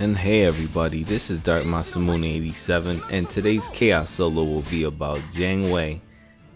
And hey everybody, this is Dark Masamune 87 and today's Chaos Solo will be about Jiang Wei.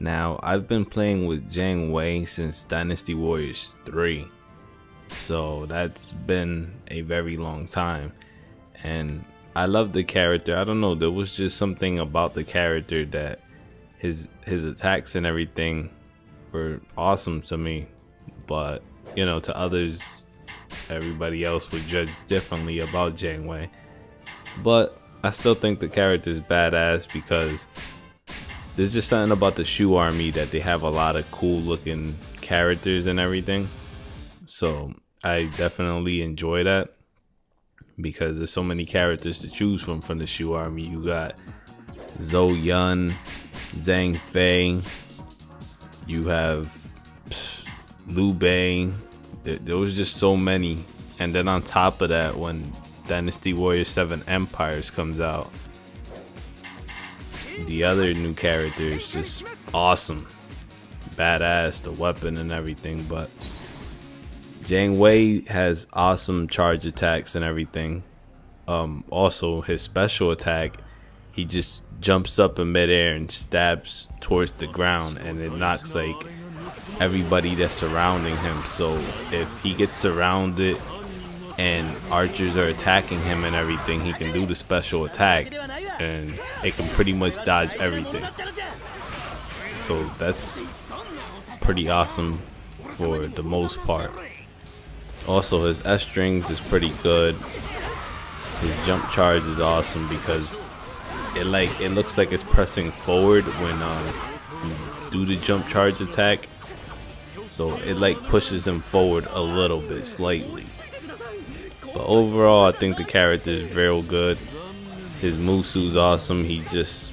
Now, I've been playing with Jiang Wei since Dynasty Warriors 3, so that's been a very long time, and I love the character. I don't know, there was just something about the character that his attacks and everything were awesome to me, but you know, to others, everybody else would judge differently about Jiang Wei. But I still think the character is badass because there's just something about the Shu army that they have a lot of cool looking characters and everything. So I definitely enjoy that because there's so many characters to choose from the Shu army. You got Zhou Yun, Zhang Fei, you have Liu Bei. There was just so many, and then on top of that, when Dynasty Warriors 7 Empires comes out, the other new character is just awesome, badass, the weapon and everything. But Jiang Wei has awesome charge attacks and everything. Also his special attack, he just jumps up in midair and stabs towards the ground, and it knocks like everybody that's surrounding him. So if he gets surrounded and archers are attacking him and everything, he can do the special attack and it can pretty much dodge everything. So that's pretty awesome for the most part. Also his S strings is pretty good. His jump charge is awesome because it looks like it's pressing forward when you do the jump charge attack. So it like pushes him forward a little bit, slightly. But overall, I think the character is very good. His Musou's awesome. He just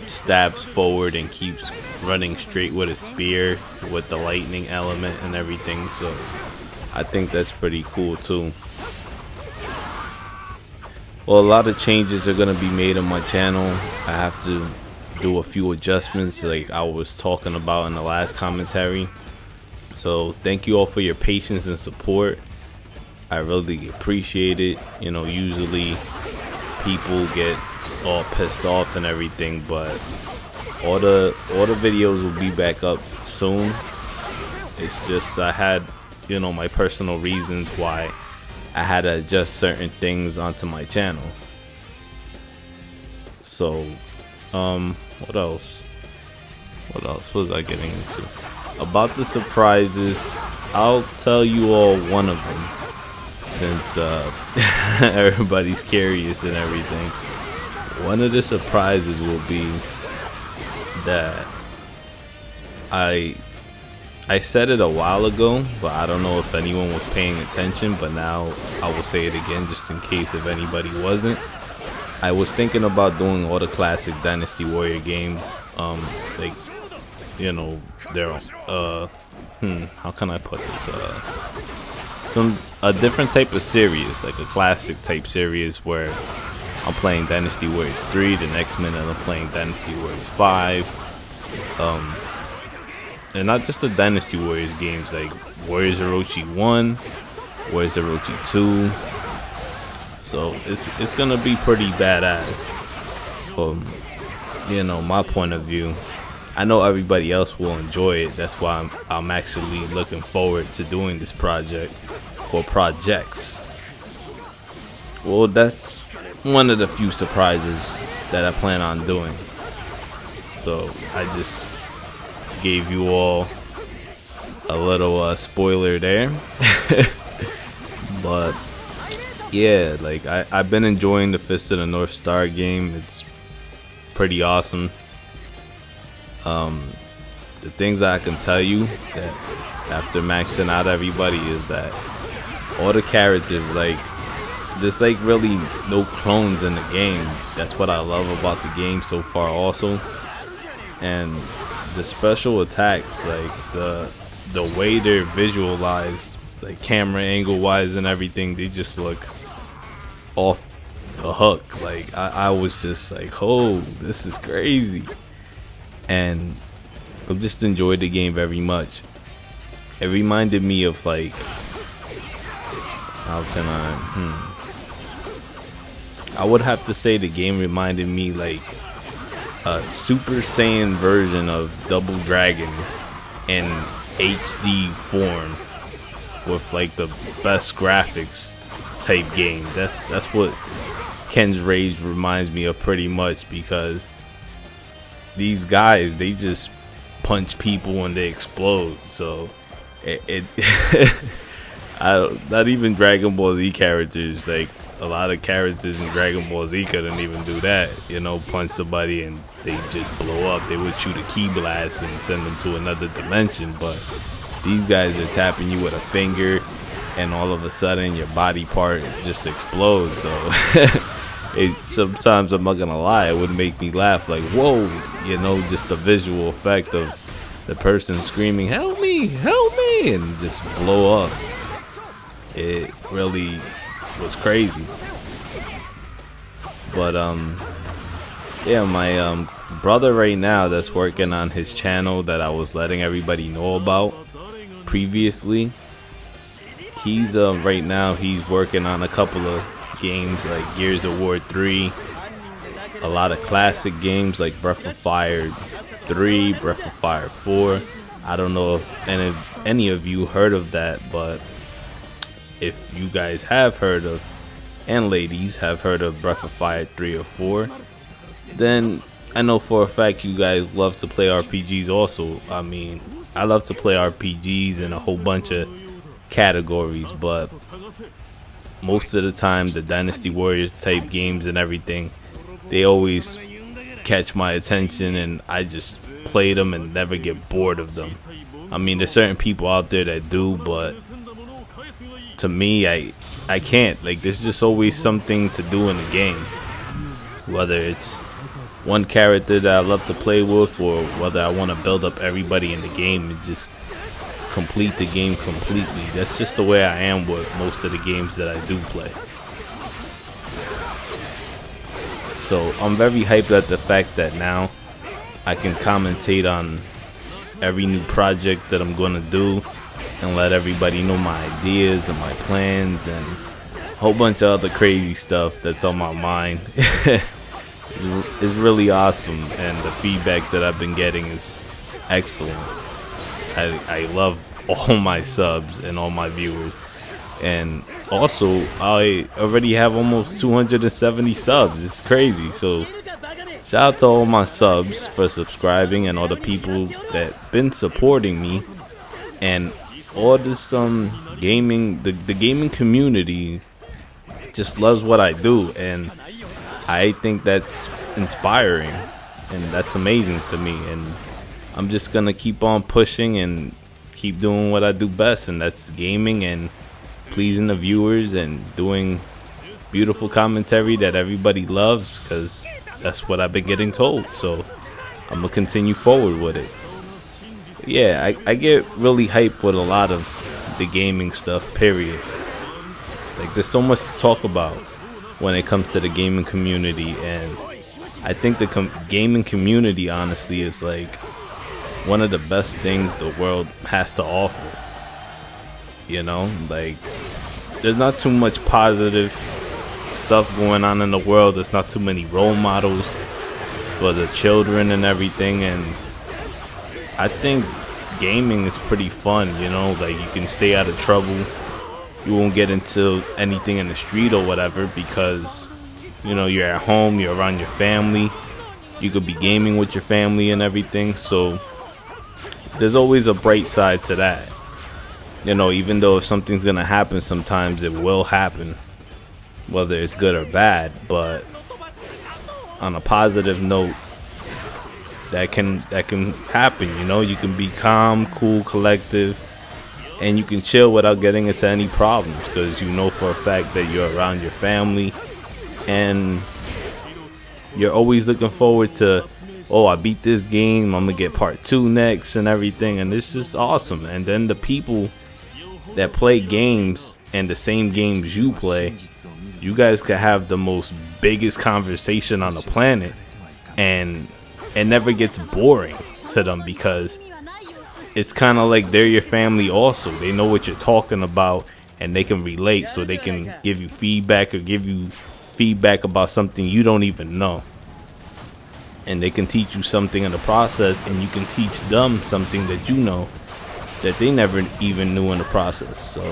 stabs forward and keeps running straight with a spear with the lightning element and everything. So I think that's pretty cool too. Well, a lot of changes are going to be made on my channel. I have to do a few adjustments like I was talking about in the last commentary. So thank you all for your patience and support. I really appreciate it. You know, usually people get all pissed off and everything, but all the videos will be back up soon. It's just I had, you know, my personal reasons why I had to adjust certain things onto my channel. So what else was I getting into? About the surprises, I'll tell you all one of them since everybody's curious and everything. One of the surprises will be that I said it a while ago, but I don't know if anyone was paying attention, but now I will say it again just in case if anybody wasn't. I was thinking about doing all the classic Dynasty Warrior games, like, you know, they're how can I put this, a different type of series, like a classic type series where I'm playing Dynasty Warriors 3, the next minute I'm playing Dynasty Warriors 5, and not just the Dynasty Warriors games, like Warriors Orochi 1, Warriors Orochi 2. So it's gonna be pretty badass from, you know, my point of view. I know everybody else will enjoy it. That's why I'm actually looking forward to doing this project or projects. Well, that's one of the few surprises that I plan on doing. So I just gave you all a little spoiler there. But yeah, like I've been enjoying the Fist of the North Star game. It's pretty awesome. The things that I can tell you that after maxing out everybody is that all the characters, like, there's like really no clones in the game. That's what I love about the game so far also. And the special attacks, like the way they're visualized, like camera angle wise and everything, they just look off the hook. Like I was just like, oh, this is crazy. And I just enjoyed the game very much. It reminded me of, like, how can I I would have to say the game reminded me like a Super Saiyan version of Double Dragon in HD form with like the best graphics type game. That's what Ken's Rage reminds me of pretty much, because these guys, they just punch people and they explode. So not even Dragon Ball Z characters, like a lot of characters in Dragon Ball Z couldn't even do that, you know, punch somebody and they just blow up. They would shoot a ki blast and send them to another dimension, but these guys are tapping you with a finger and all of a sudden your body part just explodes. So sometimes, I'm not gonna lie, it would make me laugh, like, whoa, you know, just the visual effect of the person screaming, help me, and just blow up. It really was crazy. But yeah, my brother right now that's working on his channel that I was letting everybody know about previously, he's right now he's working on a couple of games like Gears of War 3, a lot of classic games like Breath of Fire 3, Breath of Fire 4. I don't know if any of you heard of that, but if you guys have heard of, and ladies have heard of Breath of Fire 3 or 4, then I know for a fact you guys love to play RPGs also. I mean, I love to play RPGs in a whole bunch of categories, but most of the time the Dynasty Warriors type games and everything, they always catch my attention and I just play them and never get bored of them. I mean, there's certain people out there that do, but to me, I can't. Like, there's just always something to do in the game, whether it's one character that I love to play with or whether I want to build up everybody in the game and just complete the game completely. That's just the way I am with most of the games that I do play. So I'm very hyped at the fact that now I can commentate on every new project that I'm going to do and let everybody know my ideas and my plans and a whole bunch of other crazy stuff that's on my mind. It's really awesome, and the feedback that I've been getting is excellent. I love all my subs and all my viewers, and also I already have almost 270 subs. It's crazy. So shout out to all my subs for subscribing and all the people that been supporting me, and all this gaming, the gaming community just loves what I do, and I think that's inspiring and that's amazing to me. And I'm just gonna keep on pushing and keep doing what I do best, and that's gaming and pleasing the viewers and doing beautiful commentary that everybody loves, because that's what I've been getting told. So I'm gonna continue forward with it. Yeah, I get really hyped with a lot of the gaming stuff, period. Like, there's so much to talk about when it comes to the gaming community, and I think the gaming community honestly is like one of the best things the world has to offer. You know, like, there's not too much positive stuff going on in the world. There's not too many role models for the children and everything, and I think gaming is pretty fun, you know, like you can stay out of trouble. You won't get into anything in the street or whatever because, you know, you're at home, you're around your family. You could be gaming with your family and everything. So there's always a bright side to that. You know, even though if something's gonna happen, sometimes it will happen, whether it's good or bad. But on a positive note, that can happen. You know, you can be calm, cool, collective, and you can chill without getting into any problems because you know for a fact that you're around your family and you're always looking forward to, oh, I beat this game, I'm gonna get part 2 next and everything, and it's just awesome. And then the people that play games and the same games you play, you guys could have the most biggest conversation on the planet, and it never gets boring to them because it's kind of like they're your family also. They know what you're talking about and they can relate, so they can give you feedback or give you feedback about something you don't even know, and they can teach you something in the process, and you can teach them something that you know that they never even knew in the process. So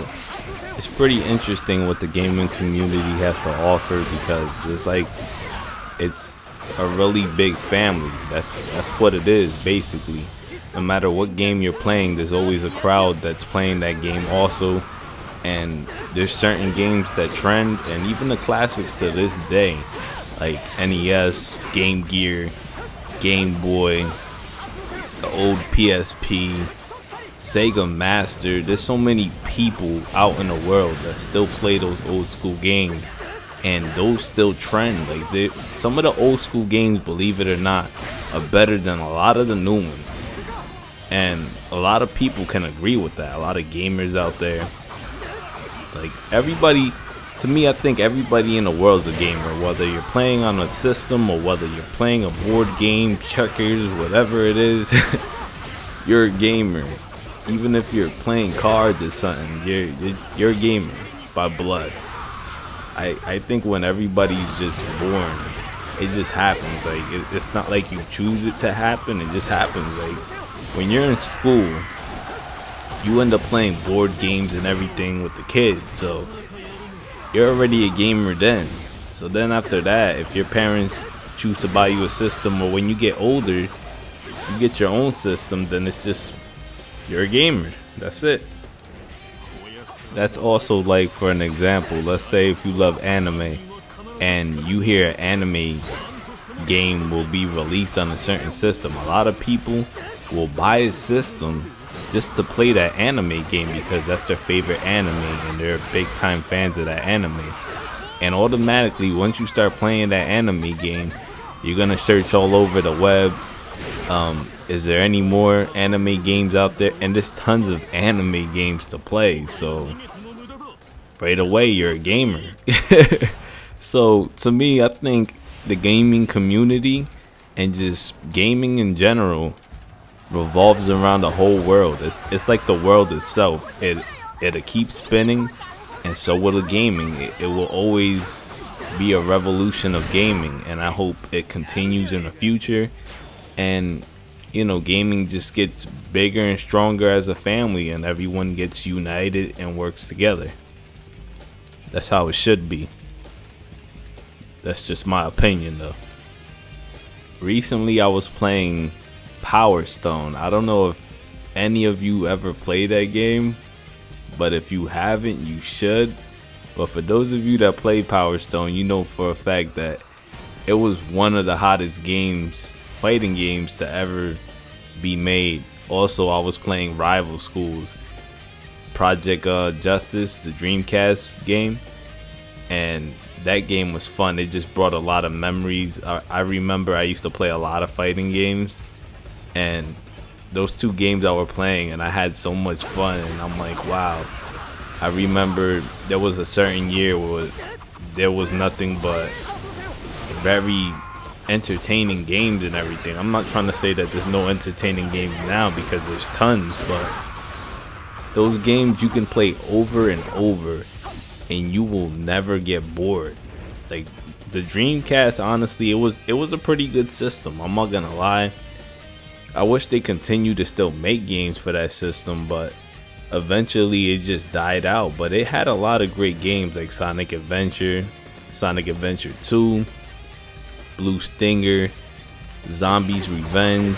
it's pretty interesting what the gaming community has to offer, because it's like it's a really big family. That's what it is basically. No matter what game you're playing, there's always a crowd that's playing that game also, and there's certain games that trend, and even the classics to this day, like NES, Game Gear, Game Boy, the old PSP, Sega Master. There's so many people out in the world that still play those old school games, and those still trend. Like some of the old school games, believe it or not, are better than a lot of the new ones, and a lot of people can agree with that. A lot of gamers out there, like everybody, to me, I think everybody in the world is a gamer, whether you're playing on a system or whether you're playing a board game, checkers, whatever it is. You're a gamer. Even if you're playing cards or something, you're a gamer by blood. I think when everybody's just born, it just happens. Like it's not like you choose it to happen, it just happens. Like when you're in school, you end up playing board games and everything with the kids, so you're already a gamer then. So then after that, if your parents choose to buy you a system, or when you get older you get your own system, then it's just, you're a gamer. That's it. That's also like, for an example, let's say if you love anime and you hear an anime game will be released on a certain system, a lot of people will buy a system just to play that anime game because that's their favorite anime and they're big time fans of that anime. And automatically, once you start playing that anime game, you're gonna search all over the web. Is there any more anime games out there? And there's tons of anime games to play, so right away you're a gamer. So to me, I think the gaming community and just gaming in general revolves around the whole world. It's like the world itself. It'll keep spinning, and so will the gaming. It will always be a revolution of gaming, and I hope it continues in the future. And you know, gaming just gets bigger and stronger as a family, and everyone gets united and works together. That's how it should be. That's just my opinion though. Recently I was playing Power Stone. I don't know if any of you ever played that game, but if you haven't, you should. But for those of you that play Power Stone, you know for a fact that it was one of the hottest games, fighting games, to ever be made. Also, I was playing Rival Schools, Project Justice, the Dreamcast game, and that game was fun. It just brought a lot of memories. I remember I used to play a lot of fighting games, and those two games I were playing, and I had so much fun, and I'm like, wow. I remember there was a certain year where there was nothing but very entertaining games and everything. I'm not trying to say that there's no entertaining games now, because there's tons, but those games you can play over and over and you will never get bored. Like the Dreamcast, honestly, it was a pretty good system. I'm not gonna lie. I wish they continued to still make games for that system, but eventually it just died out. But it had a lot of great games like Sonic Adventure, Sonic Adventure 2, Blue Stinger, Zombies Revenge,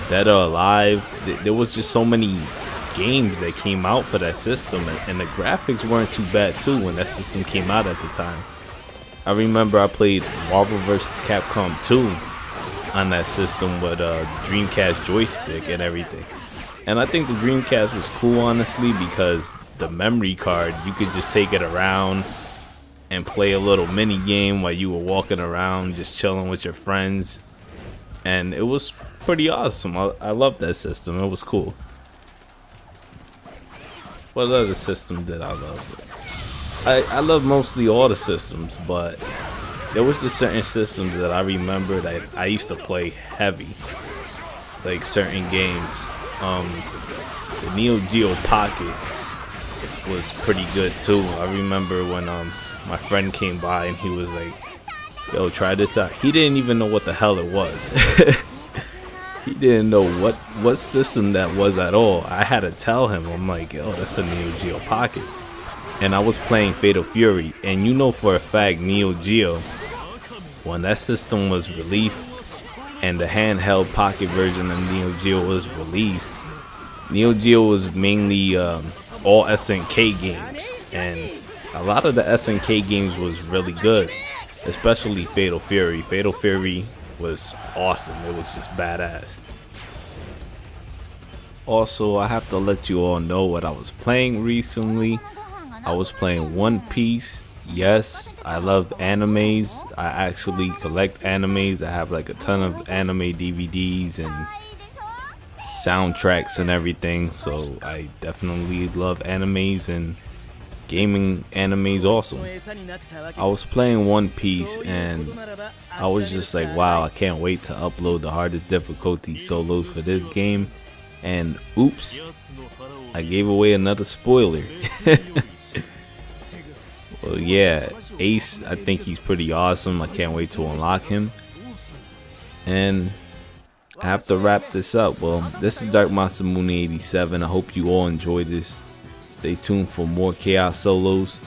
Dead or Alive. There was just so many games that came out for that system, and the graphics weren't too bad too when that system came out at the time. I remember I played Marvel vs. Capcom 2 on that system with a Dreamcast joystick and everything. And I think the Dreamcast was cool, honestly, because the memory card, you could just take it around and play a little mini game while you were walking around just chilling with your friends, and it was pretty awesome. I loved that system. It was cool. What other system did I love? I love mostly all the systems, but there was just certain systems that I remember that I used to play heavy, like certain games. The Neo Geo Pocket was pretty good too. I remember when my friend came by and he was like, yo, try this out. He didn't even know what the hell it was. He didn't know what system that was at all. I had to tell him. I'm like, yo, that's a Neo Geo Pocket. And I was playing Fatal Fury, and you know for a fact Neo Geo, when that system was released and the handheld pocket version of Neo Geo was released, Neo Geo was mainly all SNK games, and a lot of the SNK games was really good, especially Fatal Fury. Fatal Fury was awesome. It was just badass. Also, I have to let you all know what I was playing recently. I was playing One Piece. Yes, I love animes. I actually collect animes. I have like a ton of anime DVDs and soundtracks and everything, so I definitely love animes, and gaming animes also. I was playing One Piece and I was just like, wow, I can't wait to upload the hardest difficulty solos for this game, and oops, I gave away another spoiler. Well, yeah, Ace, I think he's pretty awesome. I can't wait to unlock him. And I have to wrap this up. Well, this is Dark Monster Moon 87. I hope you all enjoyed this. Stay tuned for more Chaos solos.